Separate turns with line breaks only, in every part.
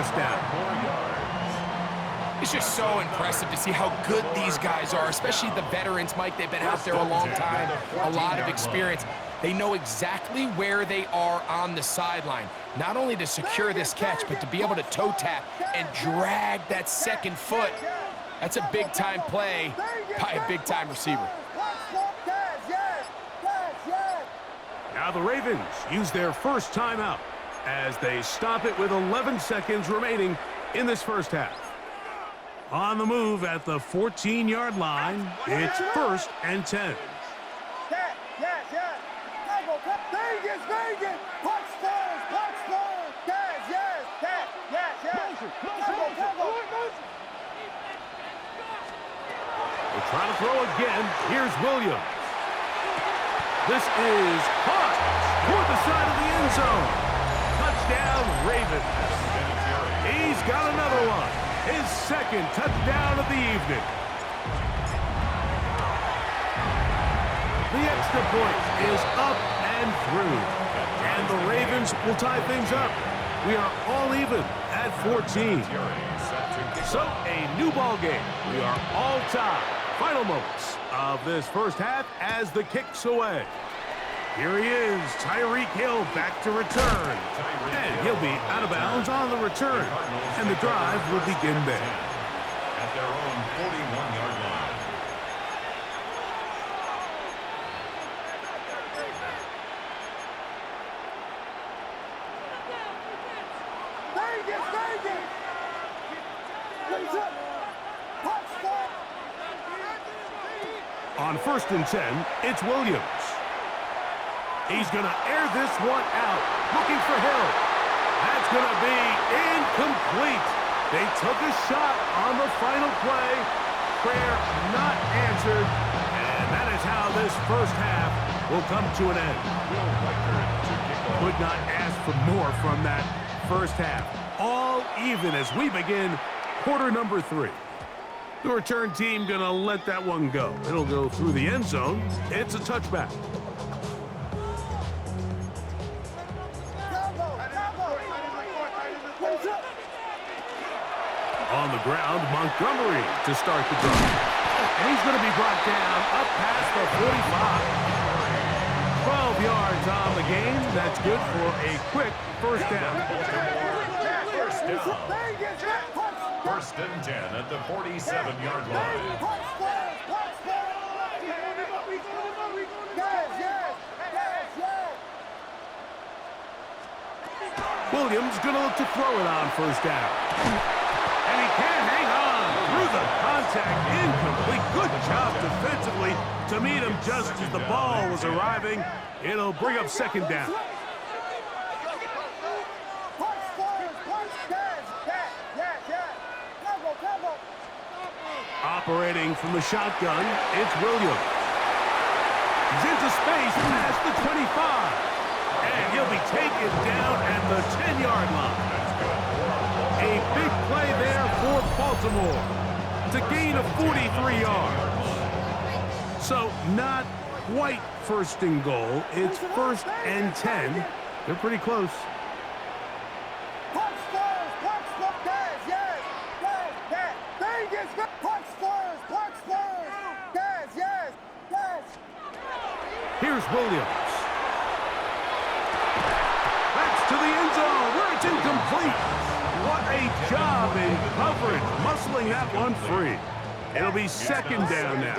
first down.
It's just so impressive to see how good these guys are, especially the veterans, Mike. They've been out there a long time, a lot of experience. They know exactly where they are on the sideline, not only to secure this catch, but to be able to toe tap and drag that second foot. That's a big-time play by a big-time receiver.
Now the Ravens use their first timeout as they stop it with 11 seconds remaining in this first half. On the move at the 14-yard line, it's 1st and 10. We're trying to throw again. Here's Williams. This is caught toward the side of the end zone. Touchdown, Ravens. He's got another one. His second touchdown of the evening. The extra point is up and through. And the Ravens will tie things up. We are all even at 14. So, a new ball game. We are all tied. Final moments of this first half as the kick's away. Here he is, Tyreek Hill back to return. And he'll be out of bounds on the return. And the drive will begin there.
At their own 41-yard line.
On 1st and 10, it's Williams. He's going to air this one out, looking for Hill. That's going to be incomplete. They took a shot on the final play. Prayer not answered. And that is how this first half will come to an end. Could not ask for more from that first half. All even as we begin quarter number 3. The return team going to let that one go. It'll go through the end zone. It's a touchback. On the ground, Montgomery to start the drive. And he's going to be brought down up past the 45. 12 yards on the game. That's good for a quick first down.
First and 10 at the 47-yard line.
Williams going to look to throw it on first down. And he can't hang on through the contact. Incomplete. Good job defensively to meet him just as the ball was arriving. It'll bring up second down. Operating from the shotgun, it's Williams. He's into space past the 25. And he'll be taken down at the 10-yard line. A big play there for Baltimore to gain of 43 yards. So not quite 1st and goal. It's 1st and 10. They're pretty close. Here's Williams. That's to the end zone where it's incomplete. What a job in coverage, muscling that one free. It'll be second down now.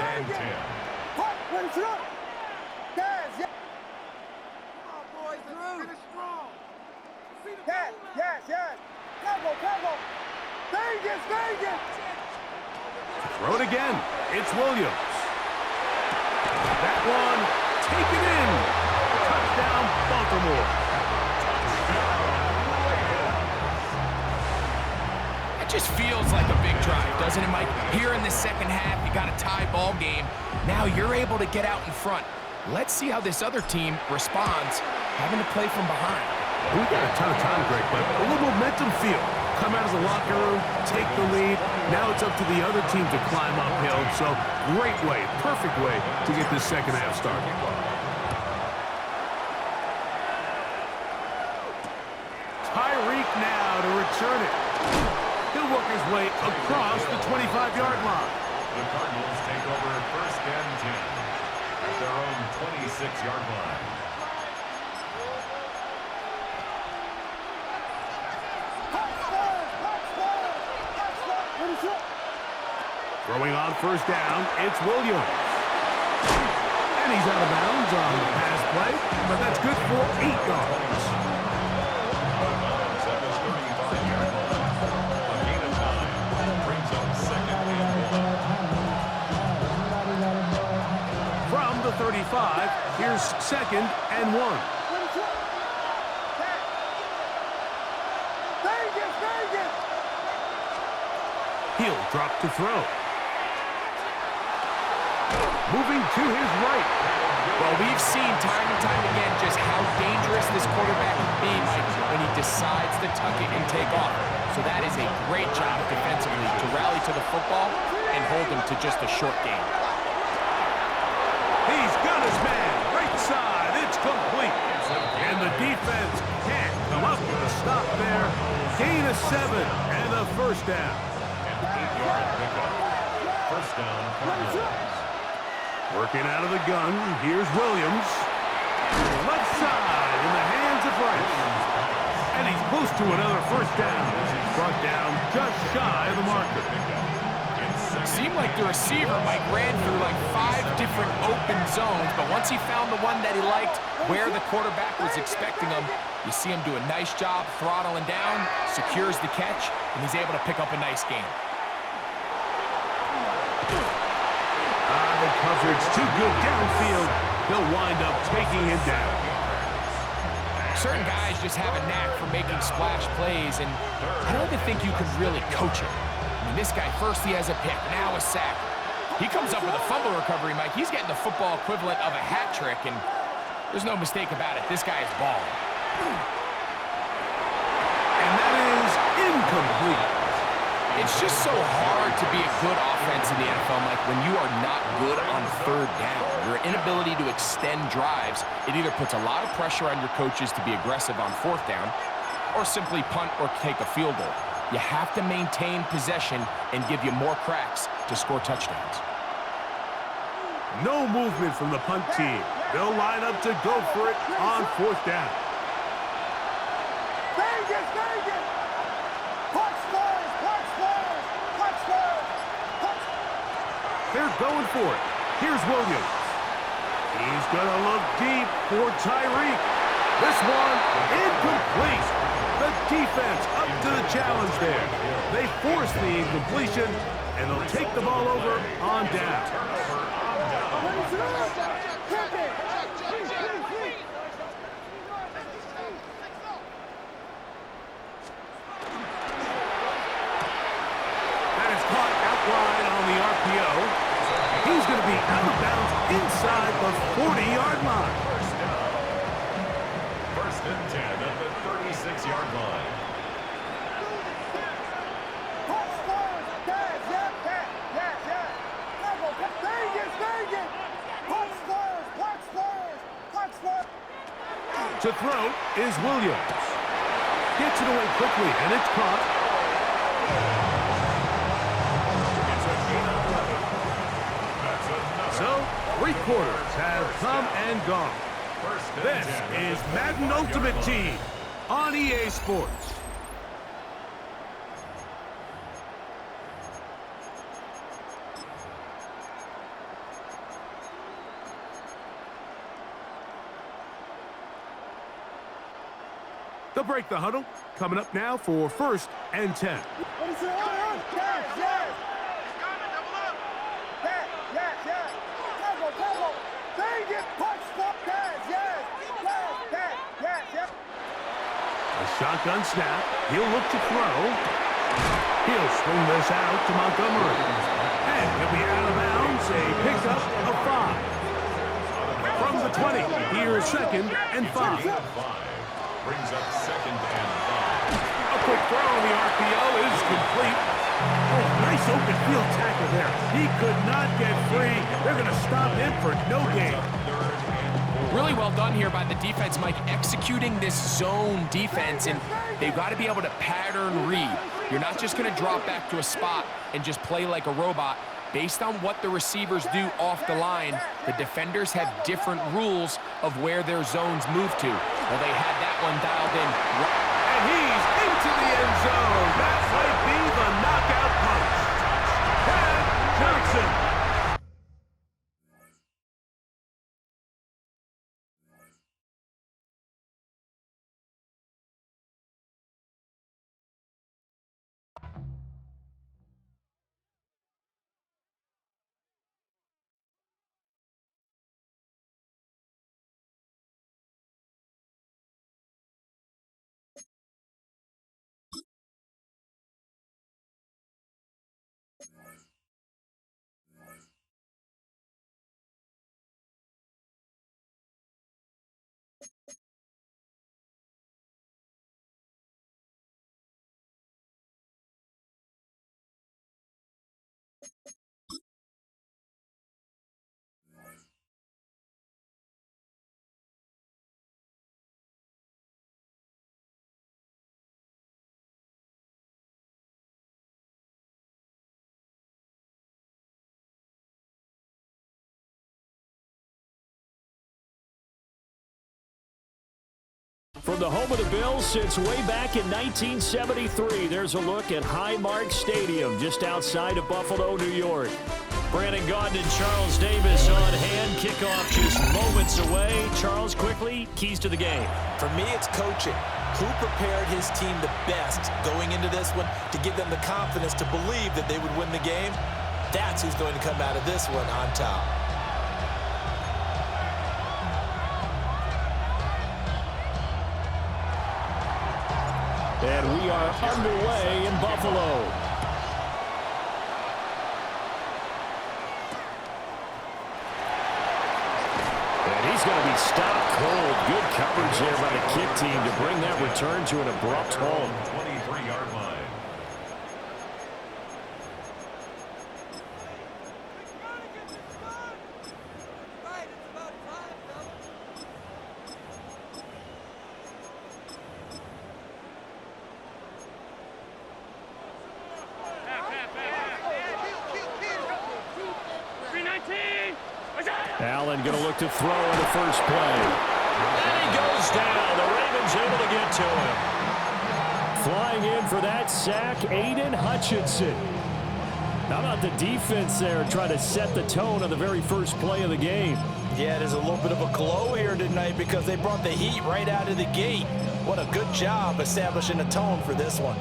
Throw it again. It's Williams. That one taken in. Touchdown, Baltimore.
It just feels like a big drive, doesn't it, Mike? Here in the second half, you got a tie ball game. Now you're able to get out in front. Let's see how this other team responds, having to play from behind.
We've got a ton of time, Greg, but a little momentum feel. Come out of the locker room, take the lead. Now it's up to the other team to climb uphill. So great way, perfect way to get this second half started. Tyreek now to return it. He'll work his way across the 25-yard line.
The Cardinals take over 1st and 10 at their own 26-yard line.
Throwing on 1st down, it's Williams. And he's out of bounds on the pass play, but that's good for 8 yards.
At the 35-yard line. A gain of 9 brings up 2nd and 1.
From the 35, here's 2nd and 1. He'll drop to throw. Moving to his right.
Well, we've seen time and time again just how dangerous this quarterback can be, Mike, when he decides to tuck it and take off. So that is a great job defensively to rally to the football and hold him to just a short gain.
He's got his man. Right side. It's complete. And the defense can't come up with a stop there. Gain of 7 and a 1st down.
8-yard pickup. 1st down, Cardinals.
Working out of the gun, here's Williams. Left side in the hands of Rice. And he's close to another 1st down. He's brought down just shy of the marker.
Seemed like the receiver, Mike, ran through like 5 different open zones, but once he found the one that he liked, where the quarterback was expecting him, you see him do a nice job throttling down, secures the catch, and he's able to pick up a nice gain.
The coverage too good downfield. He'll wind up taking him down.
Certain guys just have a knack for making splash plays, and I don't even think you can really coach it. I mean, this guy, first he has a pick, now a sack. He comes up with a fumble recovery, Mike. He's getting the football equivalent of a hat trick, and there's no mistake about it. This guy is balling.
And that is incomplete.
It's just so hard to be a good offense in the NFL, Mike, when you are not good on 3rd down. Your inability to extend drives, it either puts a lot of pressure on your coaches to be aggressive on 4th down or simply punt or take a field goal. You have to maintain possession and give you more cracks to score touchdowns.
No movement from the punt team. They'll line up to go for it on 4th down. They're going for it. Here's Williams. He's going to look deep for Tyreek. This one incomplete. The defense up to the challenge there. They force the incompletion, and they'll take the ball over on down. That is caught out wide on the RPO. He's going to be out of bounds inside the 40-yard line.
1st and 10 at the 36-yard line.
To throw is Williams. Gets it away quickly, and it's caught. So, 3 quarters have come and gone. This is Madden Ultimate Team on EA Sports. They'll break the huddle. Coming up now for 1st and 10. Shotgun snap. He'll look to throw. He'll swing this out to Montgomery. And he'll be out of bounds. A pickup of 5. From the 20, here's 2nd and 5.
Brings up 2nd and 5.
A quick throw on the RPO is complete. Oh, nice open field tackle there. He could not get free. They're going to stop him for no gain.
Really well done here by the defense, Mike, executing this zone defense. And they've got to be able to pattern read. You're not just going to drop back to a spot and just play like a robot. Based on what the receivers do off the line, the defenders have different rules of where their zones move to. Well, they had that one dialed in.
And he's into the end zone. That might be the knockout punch. Ted Johnson.
From the home of the Bills since way back in 1973, there's a look at Highmark Stadium just outside of Buffalo, New York. Brandon Gaudin and Charles Davis on hand. Kickoff just moments away. Charles, quickly, keys to the game.
For me, it's coaching. Who prepared his team the best going into this one to give them the confidence to believe that they would win the game? That's who's going to come out of this one on top.
And we are underway in Buffalo. And he's going to be stopped cold. Good coverage there by the kick team to bring that return to an abrupt halt.
23-yard line.
Allen going to look to throw on the first play. And he goes down. The Ravens able to get to him. Flying in for that sack, Aiden Hutchinson. How about the defense there trying to set the tone on the very first play of the game?
Yeah, there's a little bit of a glow here tonight because they brought the heat right out of the gate. What a good job establishing a tone for this one.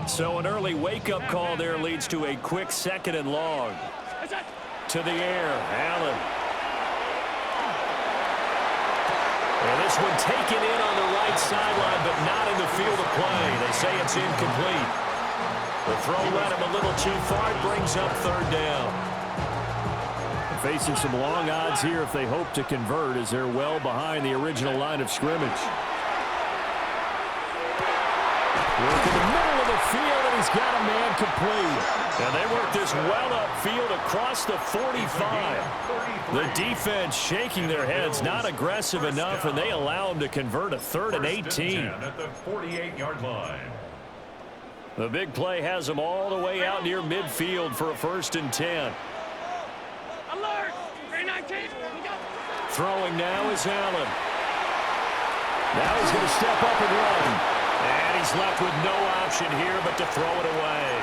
So an early wake-up call there leads to a quick 2nd and long. To the air, Allen. And this one taken in on the right sideline, but not in the field of play. They say it's incomplete. The throw led him a little too far. It brings up 3rd down. Facing some long odds here if they hope to convert as they're well behind the original line of scrimmage. Work in the middle of the field, and he's got a man complete. And they work this well upfield across the 45. The defense shaking their heads, not aggressive enough, and they allow him to convert a 3rd and 18.
At the 48-yard line.
The big play has them all the way out near midfield for a 1st and 10.
Alert! 319!
Throwing now is Allen. Now he's going to step up and run. And he's left with no option here but to throw it away.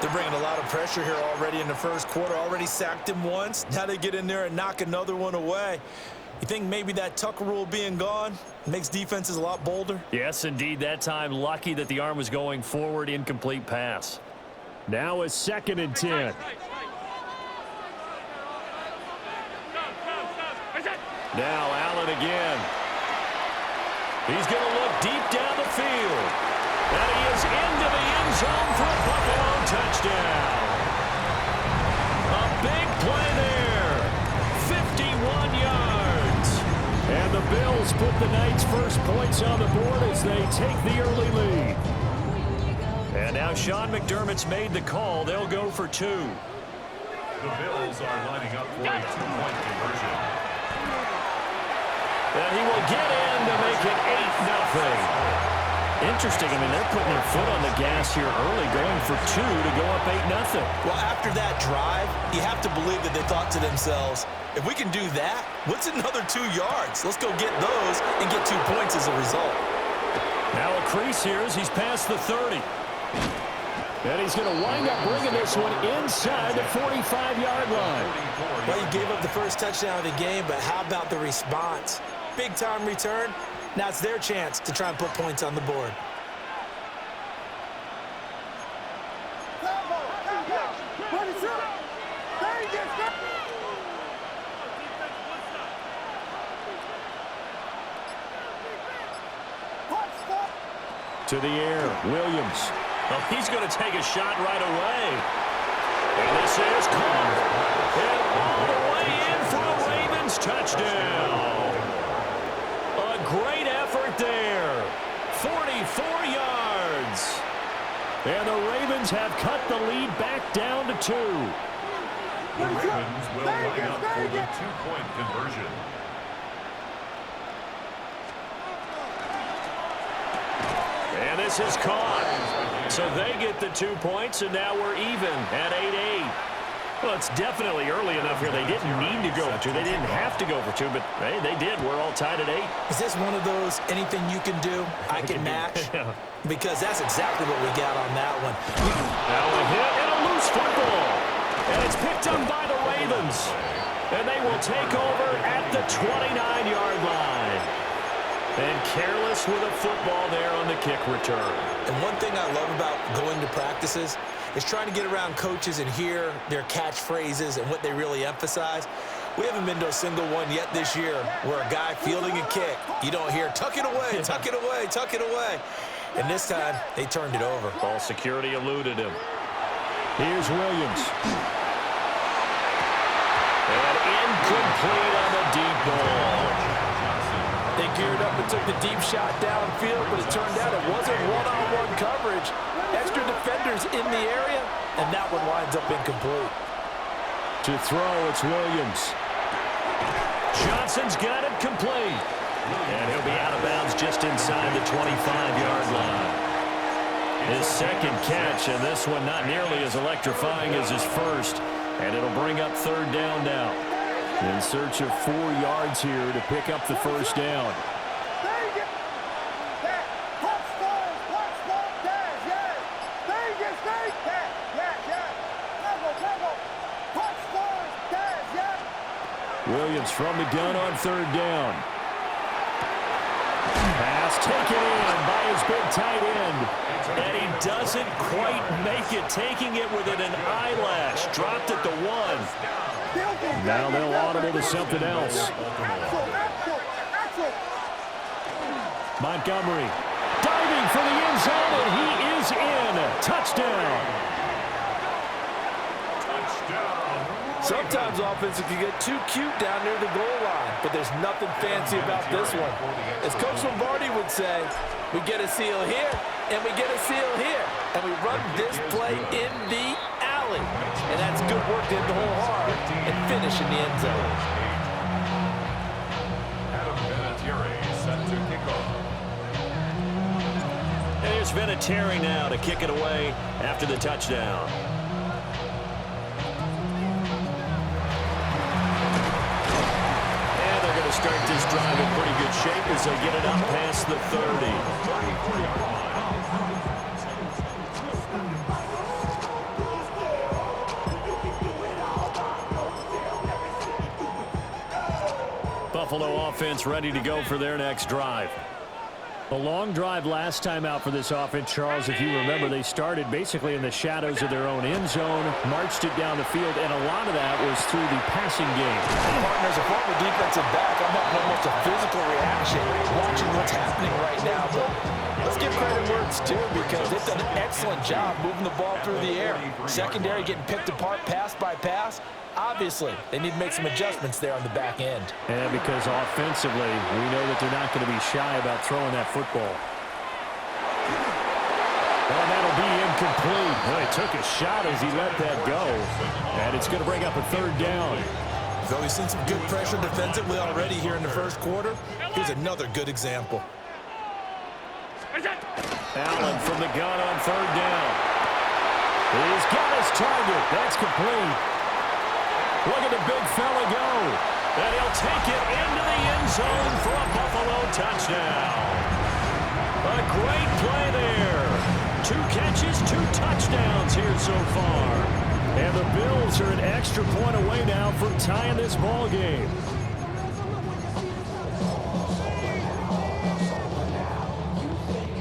They're bringing a lot of pressure here already in the first quarter. Already sacked him once. Now they get in there and knock another one away. You think maybe that Tucker rule being gone makes defenses a lot bolder?
Yes, indeed. That time lucky that the arm was going forward. Incomplete pass. Now a 2nd and 10. Now Allen again. He's going to look deep down the field. And he is into the end zone for a Buffalo touchdown. A big play there. 51 yards. And the Bills put the Knights' first points on the board as they take the early lead. And now Sean McDermott's made the call. They'll go for 2.
The Bills are lining up for a 2-point conversion.
And he will get in to make it 8-0. Interesting. I mean, they're putting their foot on the gas here early, going for 2 to go up 8-0.
Well, after that drive, you have to believe that they thought to themselves, if we can do that, what's another 2 yards? Let's go get those and get 2 points as a result.
Now a crease here as he's past the 30. And he's going to wind up bringing this one inside the 45-yard line.
Well, you gave up the first touchdown of the game, but how about the response? Big-time return. Now it's their chance to try and put points on the board.
To the air, Williams. Oh, he's going to take a shot right away. And this is caught. And all the way in for a Ravens touchdown. A great effort there. 44 yards. And the Ravens have cut the lead back down to 2.
The Ravens will line up for the 2-point conversion.
And this is caught. So they get the 2 points, and now we're even at 8-8. Well, it's definitely early enough here. They didn't need to go for 2. They didn't have to go for 2, but hey, they did. We're all tied at 8.
Is this one of those anything you can do, I can match? Because that's exactly what we got on that one.
Now a hit and a loose football. And it's picked up by the Ravens. And they will take over at the 29-yard line. And careless with a football there on the kick return.
And one thing I love about going to practices is trying to get around coaches and hear their catchphrases and what they really emphasize. We haven't been to a single one yet this year where a guy fielding a kick, you don't hear, tuck it away, tuck it away, tuck it away. And this time, they turned it over.
Ball security eluded him. Here's Williams. And incomplete on the deep ball.
They geared up and took the deep shot downfield, but it turned out it wasn't one-on-one coverage. Extra defenders in the area, and that one winds up incomplete.
To throw, it's Williams. Johnson's got it complete. And he'll be out of bounds just inside the 25-yard line. His second catch, and this one not nearly as electrifying as his first. And it'll bring up 3rd down now. In search of 4 yards here to pick up the first down. Williams from the gun on 3rd down. Pass taken in by his big tight end. And he doesn't quite make it, taking it within an eyelash. Dropped at the 1. Now they'll audible to something else. Montgomery diving for the end zone, and he is in. Touchdown.
Sometimes offenses can get too cute down near the goal line, but there's nothing fancy about this one. As Coach Lombardi would say, we get a seal here, and we get a seal here, and we run this play in the alley. And that's good work to hit the hole hard and finish in the end zone.
Adam Vinatieri set to kick off.
There's Vinatieri now to kick it away after the touchdown. Start this drive in pretty good shape as they get it up past the 30. Buffalo offense ready to go for their next drive. A long drive last time out for this offense, Charles. If you remember, they started basically in the shadows of their own end zone, marched it down the field, and a lot of that was through the passing game.
Partner, as a former defensive back, I'm having almost a physical reaction watching what's happening right now. But let's give credit where it's due because they've done an excellent job moving the ball through the air. Secondary getting picked apart pass by pass. Obviously, they need to make some adjustments there on the back end.
And because offensively, we know that they're not going to be shy about throwing that football. Well, that'll be incomplete. Well, he took a shot as he let that go. And it's going to bring up a 3rd down.
So we've seen some good pressure defensively already here in the first quarter. Here's another good example.
Is it?
Allen from the gun on third down. He's got his target. That's complete. Look at the big fella go. And he'll take it into the end zone for a Buffalo touchdown. A great play there. 2 catches, 2 touchdowns here so far. And the Bills are an extra point away now from tying this ball game.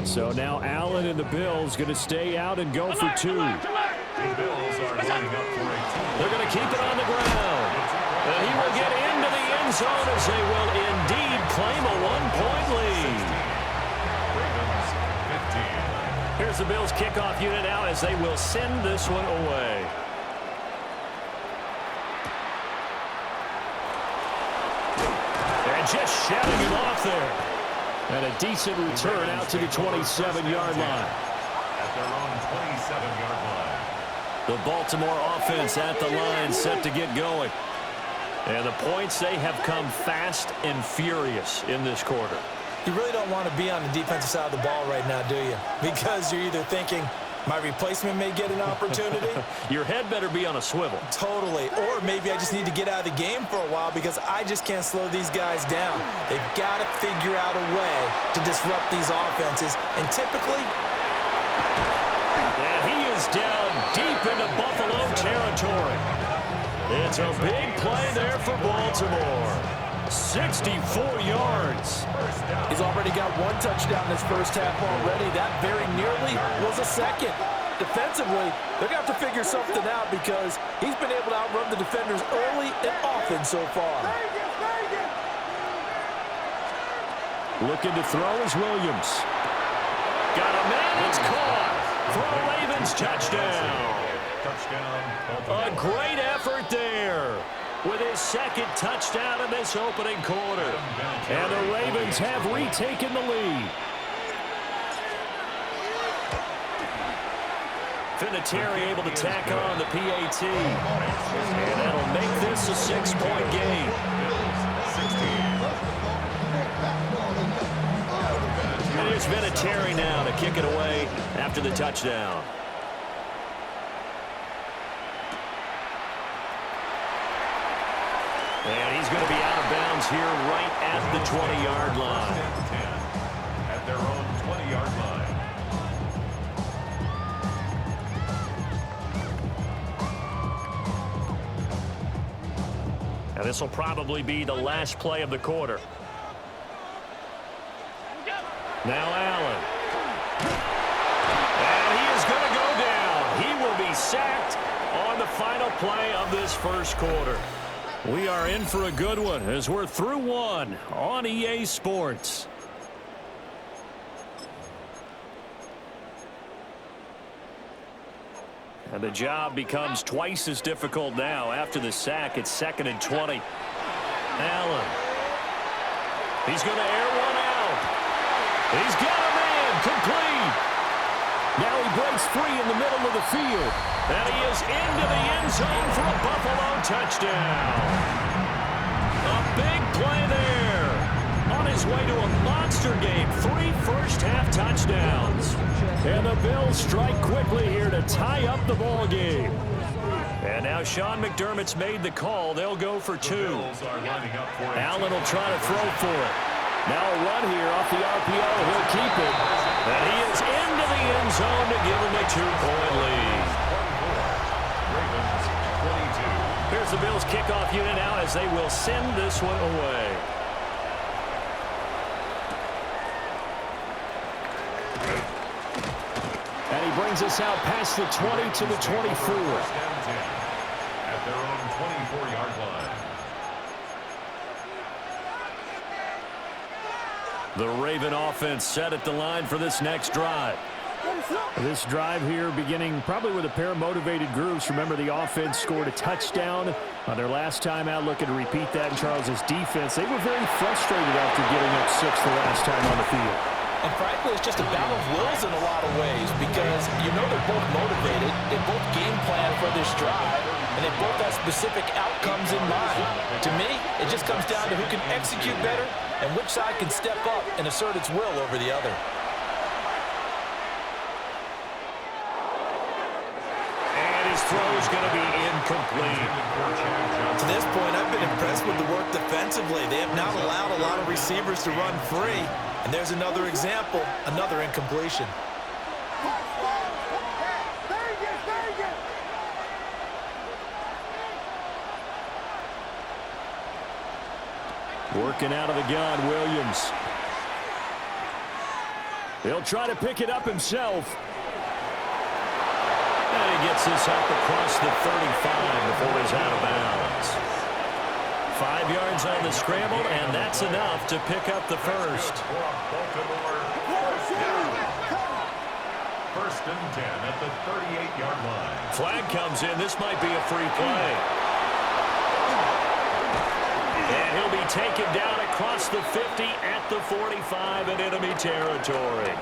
So now Allen and the Bills going to stay out and go for 2.
The Bills are lining up for a team.
They're going to keep it on the ground. And he will get into the end zone as they will indeed claim a 1-point lead.
Ravens 15.
Here's the Bills kickoff unit now as they will send this one away. And just shouting it off there. And a decent return out to the 27-yard line.
At their own 27-yard line.
The Baltimore offense at the line set to get going. And the points, they have come fast and furious in this quarter.
You really don't want to be on the defensive side of the ball right now, do you? Because you're either thinking, my replacement may get an opportunity.
Your head better be on a swivel.
Totally. Or maybe I just need to get out of the game for a while because I just can't slow these guys down. They've got to figure out a way to disrupt these offenses. And typically...
And he is down deep into Buffalo territory. It's a big play there for Baltimore. 64 yards.
He's already got 1 touchdown in his first half already. That very nearly was a second. Defensively, they're going to have to figure something out because he's been able to outrun the defenders early and often so far.
Looking to throw is Williams. Got a man, it's caught for a Ravens touchdown. A great effort there with his second touchdown in this opening quarter. And the Ravens have retaken the lead. Vinatieri able to tack on the PAT. And that'll make this a 6-point game. And here's Vinatieri now to kick it away after the touchdown. And he's going to be out of bounds here right at the 20-yard line.
At their own 20-yard line.
And this will probably be the last play of the quarter. Now Allen. And he is going to go down. He will be sacked on the final play of this first quarter. We are in for a good one as we're through 1 on EA Sports. And the job becomes twice as difficult now after the sack. It's 2nd and 20. Allen. He's going to air one out. He's got a man complete. Now he breaks free in the middle of the field. And he is into the end zone for a Buffalo touchdown. A big play there. On his way to a monster game. 3 first-half touchdowns. And the Bills strike quickly here to tie up the ball game. And now Sean McDermott's made the call. They'll go for 2. Allen will try to throw for it. Now a run here off the RPO. He'll keep it. And he is into the end zone to give him a 2-point lead. Here's the Bills kickoff unit now as they will send this one away. And he brings us out past the 20 to the 24.
At their own 24-yard line.
The Raven offense set at the line for this next drive. This drive here beginning probably with a pair of motivated groups. Remember, the offense scored a touchdown on their last time out. Looking to repeat that in Charles's defense. They were very frustrated after getting up 6 the last time on the field.
And frankly, it's just a battle of wills in a lot of ways because you know they're both motivated, they both game plan for this drive, and they both have specific outcomes in mind. To me, it just comes down to who can execute better and which side can step up and assert its will over the other.
his throw is going to be incomplete.
To this point, I've been impressed with the work defensively. They have not allowed a lot of receivers to run free. And there's another example, another incompletion.
Working out of the gun, Williams. He'll try to pick it up himself. And he gets this up across the 35 before he's out of bounds. 5 yards on the scramble, and that's enough to pick up the first.
First and 10 at the 38-yard line.
Flag comes in. This might be a free play. And he'll be taken down across the 50 at the 45 in enemy territory.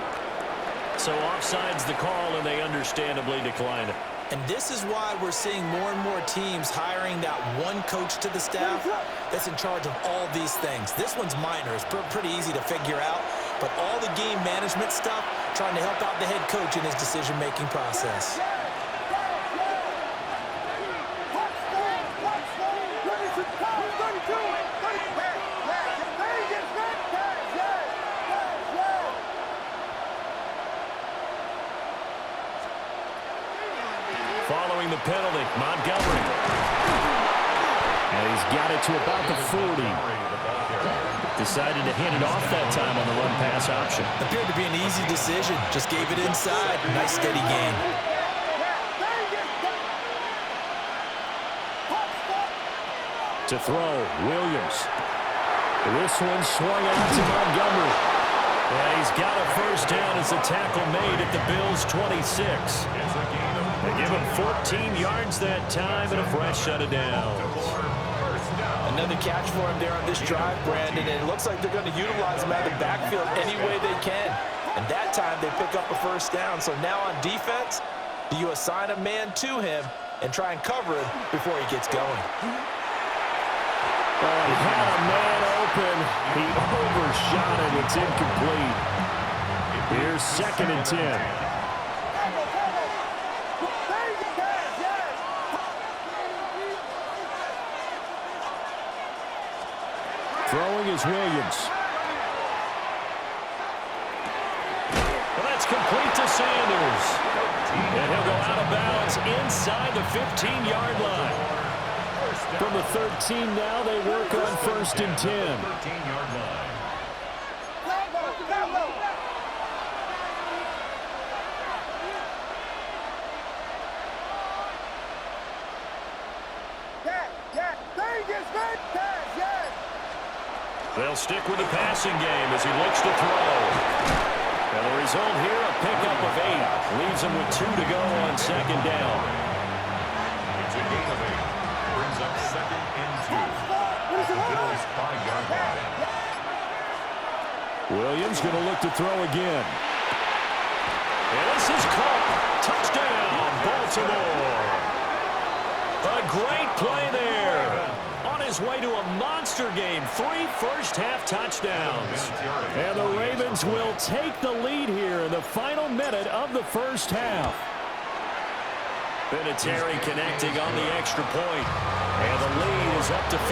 So offside's the call, and they understandably decline it.
And this is why we're seeing more and more teams hiring that one coach to the staff that's in charge of all these things. This one's minor. It's pretty easy to figure out. But all the game management stuff, trying to help out the head coach in his decision-making process.
Following the penalty, Montgomery. And he's got it to about the 40. Decided to hand it off that time on the run-pass option.
Appeared to be an easy decision. Just gave it inside. Nice steady gain.
To throw, Williams. This one swung out to Montgomery. Yeah, he's got a first down as the tackle made at the Bills' 26. They give him 14 yards that time and a fresh set of downs.
Another catch for him there on this drive, Brandon, and it looks like they're going to utilize him out of the backfield any way they can. And that time they pick up a first down. So now on defense, do you assign a man to him and try and cover him before he gets going?
Oh, he had a man open. He overshot it. It's incomplete. Here's 2nd and 10. Throwing is Williams. Well, that's complete to Sanders. And he'll go out of bounds inside the 15-yard line. From the 13 now, they work on 1st and 10.
13-yard line.
They'll stick with the passing game as he looks to throw. And the result here, a pickup of 8. Leaves him with 2 to go on 2nd down.
It's a gain of 8. Brings up 2nd and 2. The Bills' 5-yard line.
Williams going to look to throw again. And this is caught. Touchdown, Baltimore. A great play there. On his way to a monster game, 3 first-half touchdowns. And the Ravens will take the lead here in the final minute of the first half. Vinatieri connecting on the extra point. And the lead is up to 5.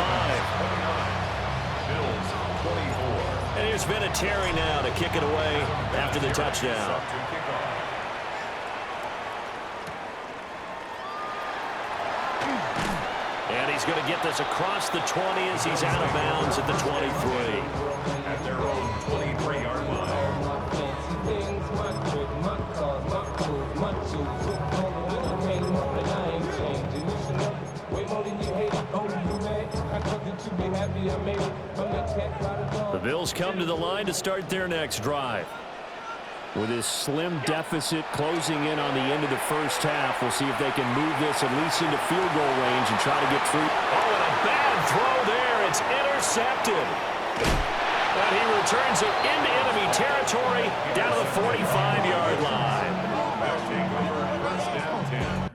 Bills 24.
And here's Vinatieri now to kick it away after the touchdown. And he's going to get this across the 20 as he's out of bounds at the 23.
At their own 23-yard line.
The Bills come to the line to start their next drive. With his slim deficit closing in on the end of the first half, we'll see if they can move this at least into field goal range and try to get through. Oh, and a bad throw there. It's intercepted. But he returns it into enemy territory down to the 45-yard line.
They'll take over 1st and 10.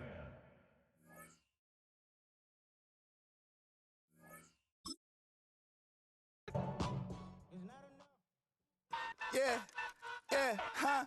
Yeah, huh?